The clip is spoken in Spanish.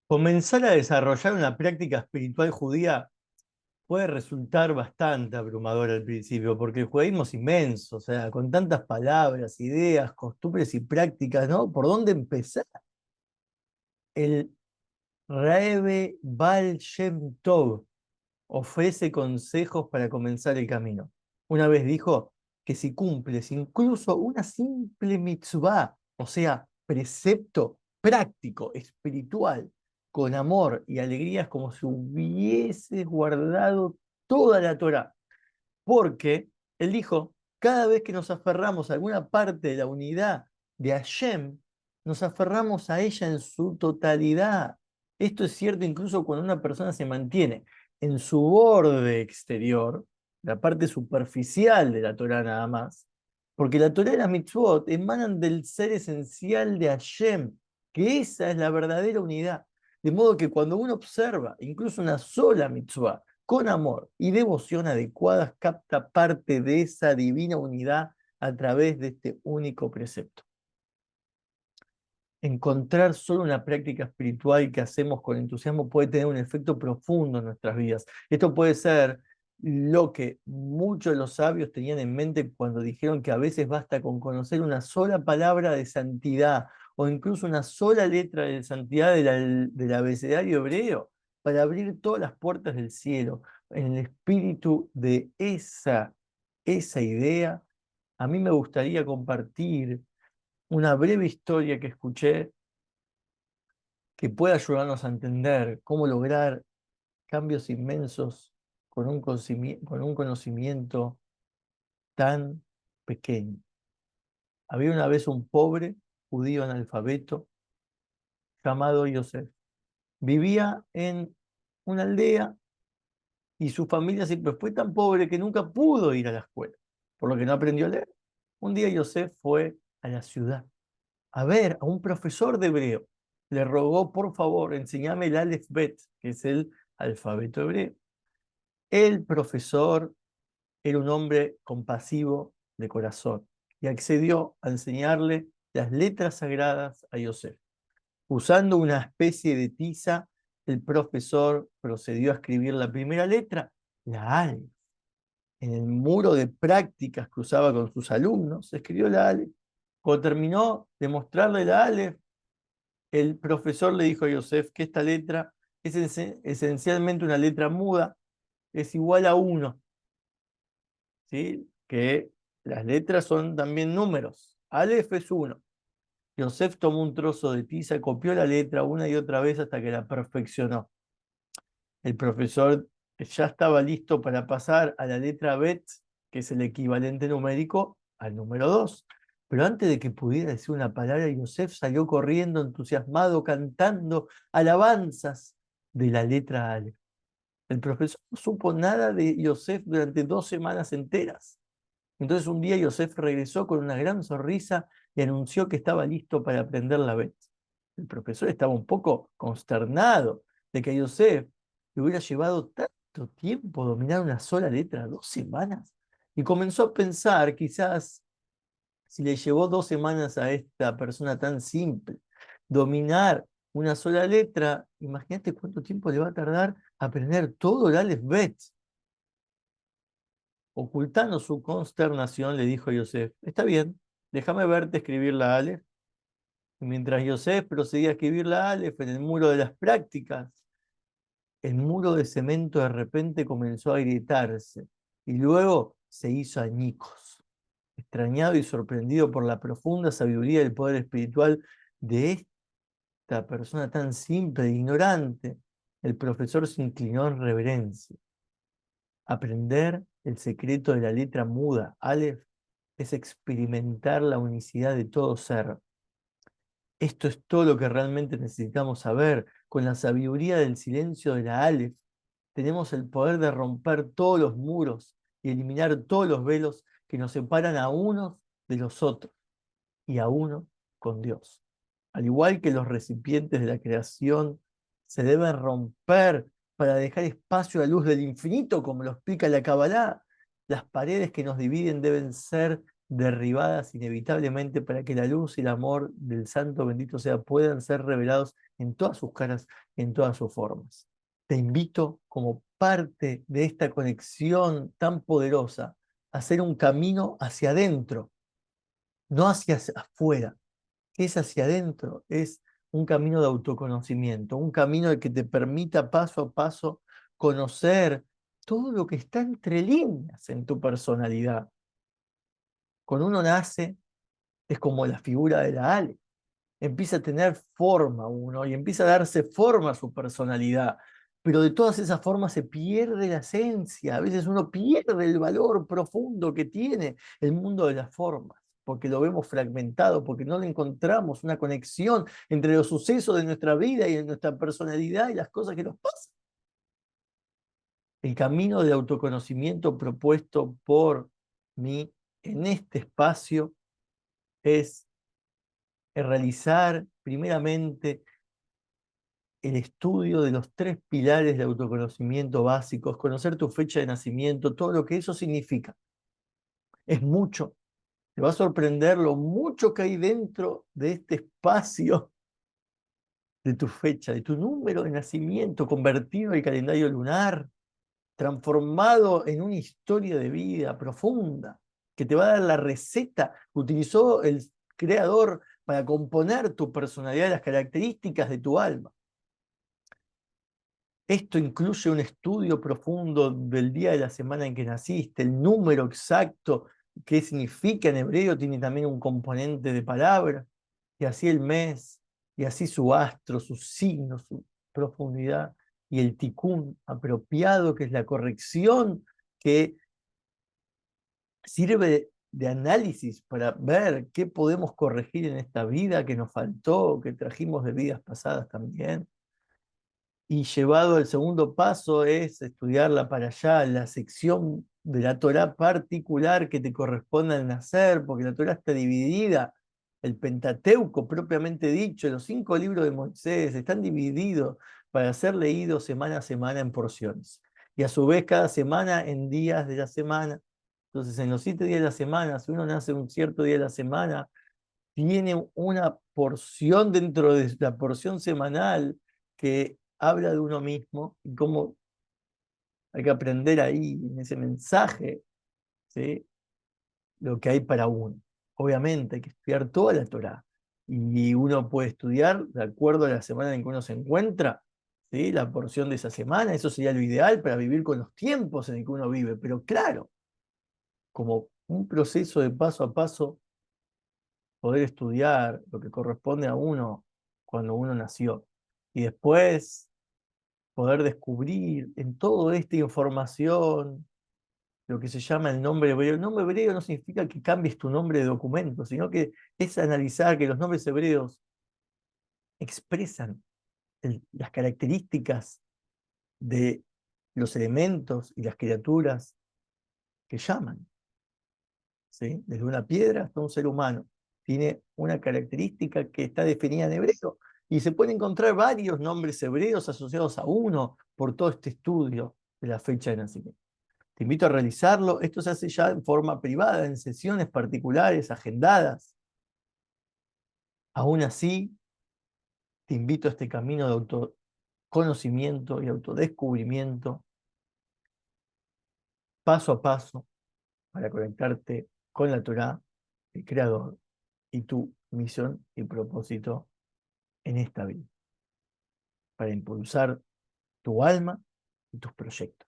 Comenzar a desarrollar una práctica espiritual judía puede resultar bastante abrumador al principio, porque el judaísmo es inmenso, o sea, con tantas palabras, ideas, costumbres y prácticas, ¿no? ¿Por dónde empezar? El Rebbe Baal Shem Tov ofrece consejos para comenzar el camino. Una vez dijo que si cumples incluso una simple mitzvah, o sea, precepto práctico, espiritual, con amor y alegría, es como si hubieses guardado toda la Torá. Porque él dijo, cada vez que nos aferramos a alguna parte de la unidad de Hashem, nos aferramos a ella en su totalidad. Esto es cierto incluso cuando una persona se mantiene en su borde exterior, la parte superficial de la Torah nada más, porque la Torah y las mitzvot emanan del ser esencial de Hashem, que esa es la verdadera unidad. De modo que cuando uno observa incluso una sola mitzvah, con amor y devoción adecuadas, capta parte de esa divina unidad a través de este único precepto. Encontrar solo una práctica espiritual que hacemos con entusiasmo puede tener un efecto profundo en nuestras vidas. Esto puede ser lo que muchos de los sabios tenían en mente cuando dijeron que a veces basta con conocer una sola palabra de santidad o incluso una sola letra de santidad del abecedario hebreo para abrir todas las puertas del cielo. En el espíritu de esa idea, a mí me gustaría compartir una breve historia que escuché que pueda ayudarnos a entender cómo lograr cambios inmensos con un conocimiento tan pequeño. Había una vez un pobre judío analfabeto llamado Yosef. Vivía en una aldea y su familia siempre fue tan pobre que nunca pudo ir a la escuela, por lo que no aprendió a leer. Un día Yosef fue a la ciudad a ver a un profesor de hebreo. Le rogó, por favor, enséñame el Aleph Bet, que es el alfabeto hebreo. El profesor era un hombre compasivo de corazón y accedió a enseñarle las letras sagradas a Yosef. Usando una especie de tiza, el profesor procedió a escribir la primera letra, la Aleph. En el muro de prácticas que usaba con sus alumnos, escribió la Aleph. Cuando terminó de mostrarle la Aleph, el profesor le dijo a Yosef que esta letra es esencialmente una letra muda, es igual a 1, ¿sí? Que las letras son también números. Aleph es 1. Yosef tomó un trozo de tiza, copió la letra una y otra vez hasta que la perfeccionó. El profesor ya estaba listo para pasar a la letra Bet, que es el equivalente numérico al número 2. Pero antes de que pudiera decir una palabra, Yosef salió corriendo, entusiasmado, cantando alabanzas de la letra Aleph. El profesor no supo nada de Yosef durante 2 semanas enteras. Entonces un día Yosef regresó con una gran sonrisa y anunció que estaba listo para aprender la Bet. El profesor estaba un poco consternado de que a Yosef le hubiera llevado tanto tiempo dominar una sola letra, 2 semanas, y comenzó a pensar, quizás, si le llevó 2 semanas a esta persona tan simple dominar una sola letra, imagínate cuánto tiempo le va a tardar aprender todo el Aleph Bet. Ocultando su consternación, le dijo a Yosef, está bien, déjame verte escribir la Aleph. Y mientras Yosef procedía a escribir la Aleph en el muro de las prácticas, el muro de cemento de repente comenzó a agrietarse y luego se hizo añicos. Extrañado y sorprendido por la profunda sabiduría del poder espiritual de esta persona tan simple e ignorante, el profesor se inclinó en reverencia. Aprender el secreto de la letra muda, Aleph, es experimentar la unicidad de todo ser. Esto es todo lo que realmente necesitamos saber. Con la sabiduría del silencio de la Aleph, tenemos el poder de romper todos los muros y eliminar todos los velos que nos separan a unos de los otros y a uno con Dios. Al igual que los recipientes de la creación se deben romper para dejar espacio a la luz del infinito, como lo explica la Kabbalah, las paredes que nos dividen deben ser derribadas inevitablemente para que la luz y el amor del Santo bendito sea puedan ser revelados en todas sus caras, en todas sus formas. Te invito como parte de esta conexión tan poderosa a hacer un camino hacia adentro, no hacia afuera. Es hacia adentro, es un camino de autoconocimiento, un camino que te permita paso a paso conocer todo lo que está entre líneas en tu personalidad. Cuando uno nace, es como la figura de la Ale. Empieza a tener forma uno y empieza a darse forma a su personalidad. Pero de todas esas formas se pierde la esencia. A veces uno pierde el valor profundo que tiene el mundo de las formas, porque lo vemos fragmentado, porque no le encontramos una conexión entre los sucesos de nuestra vida y de nuestra personalidad y las cosas que nos pasan. El camino del autoconocimiento propuesto por mí en este espacio es realizar primeramente el estudio de los 3 pilares de autoconocimiento básicos, conocer tu fecha de nacimiento, todo lo que eso significa. Es mucho. Te va a sorprender lo mucho que hay dentro de este espacio de tu fecha, de tu número de nacimiento, convertido al calendario lunar, transformado en una historia de vida profunda, que te va a dar la receta que utilizó el creador para componer tu personalidad, las características de tu alma. Esto incluye un estudio profundo del día de la semana en que naciste, el número exacto, qué significa en hebreo, tiene también un componente de palabra, y así el mes, y así su astro, su signo, su profundidad, y el tikkun apropiado, que es la corrección que sirve de análisis para ver qué podemos corregir en esta vida que nos faltó, que trajimos de vidas pasadas también. Y llevado al segundo paso es estudiarla para allá, la sección de la Torá particular que te corresponde al nacer, porque la Torá está dividida, el Pentateuco propiamente dicho, los 5 libros de Moisés están divididos para ser leídos semana a semana en porciones. Y a su vez cada semana en días de la semana. Entonces en los 7 días de la semana, si uno nace un cierto día de la semana, tiene una porción dentro de la porción semanal que habla de uno mismo y cómo hay que aprender ahí, en ese mensaje, ¿sí? Lo que hay para uno. Obviamente hay que estudiar toda la Torá y uno puede estudiar de acuerdo a la semana en que uno se encuentra, ¿sí? La porción de esa semana, eso sería lo ideal para vivir con los tiempos en el que uno vive, pero claro, como un proceso de paso a paso poder estudiar lo que corresponde a uno cuando uno nació. Y después poder descubrir en toda esta información lo que se llama el nombre hebreo. El nombre hebreo no significa que cambies tu nombre de documento, sino que es analizar que los nombres hebreos expresan las características de los elementos y las criaturas que llaman, ¿sí? Desde una piedra hasta un ser humano. Tiene una característica que está definida en hebreo y se pueden encontrar varios nombres hebreos asociados a uno por todo este estudio de la fecha de nacimiento. Te invito a realizarlo. Esto se hace ya en forma privada, en sesiones particulares, agendadas. Aún así, te invito a este camino de autoconocimiento y autodescubrimiento, paso a paso, para conectarte con la Torá, el Creador, y tu misión y propósito en esta vida, para impulsar tu alma y tus proyectos.